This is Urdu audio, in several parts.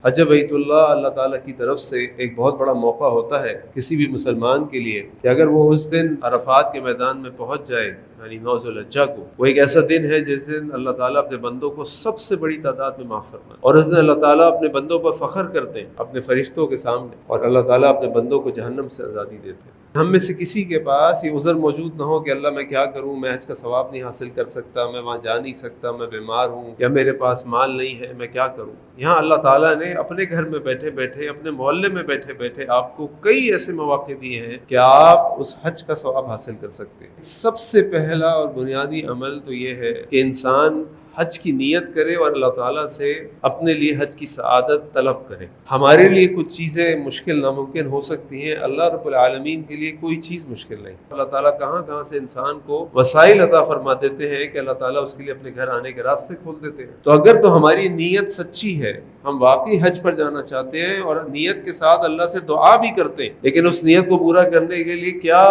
حج بیت اللہ اللہ تعالیٰ کی طرف سے ایک بہت بڑا موقع ہوتا ہے کسی بھی مسلمان کے لیے کہ اگر وہ اس دن عرفات کے میدان میں پہنچ جائے، یعنی 9 ذوالحجہ کو، وہ ایک ایسا دن ہے جس دن اللہ تعالیٰ اپنے بندوں کو سب سے بڑی تعداد میں معاف فرماتا ہے، اور اس دن اللہ تعالیٰ اپنے بندوں پر فخر کرتے ہیں اپنے فرشتوں کے سامنے، اور اللہ تعالیٰ اپنے بندوں کو جہنم سے آزادی دیتے ہیں۔ ہم میں سے کسی کے پاس یہ عذر موجود نہ ہو کہ اللہ میں کیا کروں، میں حج کا ثواب نہیں حاصل کر سکتا، میں وہاں جا نہیں سکتا، میں بیمار ہوں، یا میرے پاس مال نہیں ہے، میں کیا کروں۔ یہاں اللہ تعالیٰ نے اپنے گھر میں بیٹھے بیٹھے، اپنے محلے میں بیٹھے بیٹھے آپ کو کئی ایسے مواقع دیے ہیں کہ آپ اس حج کا ثواب حاصل کر سکتے ہیں۔ سب سے پہلا اور بنیادی عمل تو یہ ہے کہ انسان حج کی نیت کرے اور اللہ تعالیٰ سے اپنے لیے حج کی سعادت طلب کرے۔ ہمارے لیے کچھ چیزیں مشکل ناممکن ہو سکتی ہیں، اللہ رب العالمین کے لیے کوئی چیز مشکل نہیں۔ اللہ تعالیٰ کہاں کہاں سے انسان کو وسائل عطا فرما دیتے ہیں کہ اللہ تعالیٰ اس کے لیے اپنے گھر آنے کے راستے کھول دیتے ہیں۔ تو اگر تو ہماری نیت سچی ہے، ہم واقعی حج پر جانا چاہتے ہیں اور نیت کے ساتھ اللہ سے دعا بھی کرتے ہیں، لیکن اس نیت کو پورا کرنے کے لیے کیا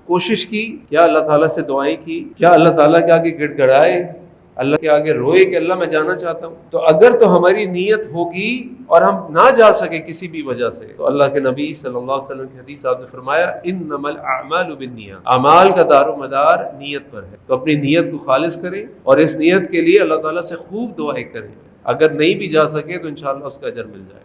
کوشش کی، کیا اللہ تعالیٰ سے دعائیں کی، کیا اللہ تعالیٰ کے آگے گڑ گڑائے، اللہ کے آگے روئے کہ اللہ میں جانا چاہتا ہوں، تو اگر تو ہماری نیت ہوگی اور ہم نہ جا سکے کسی بھی وجہ سے، تو اللہ کے نبی صلی اللہ علیہ وسلم کی حدیث آپ نے فرمایا انما الاعمال بالنیات، اعمال کا دار و مدار نیت پر ہے۔ تو اپنی نیت کو خالص کریں اور اس نیت کے لیے اللہ تعالیٰ سے خوب دعائیں کریں، اگر نہیں بھی جا سکے تو انشاءاللہ اس کا اجر مل جائے۔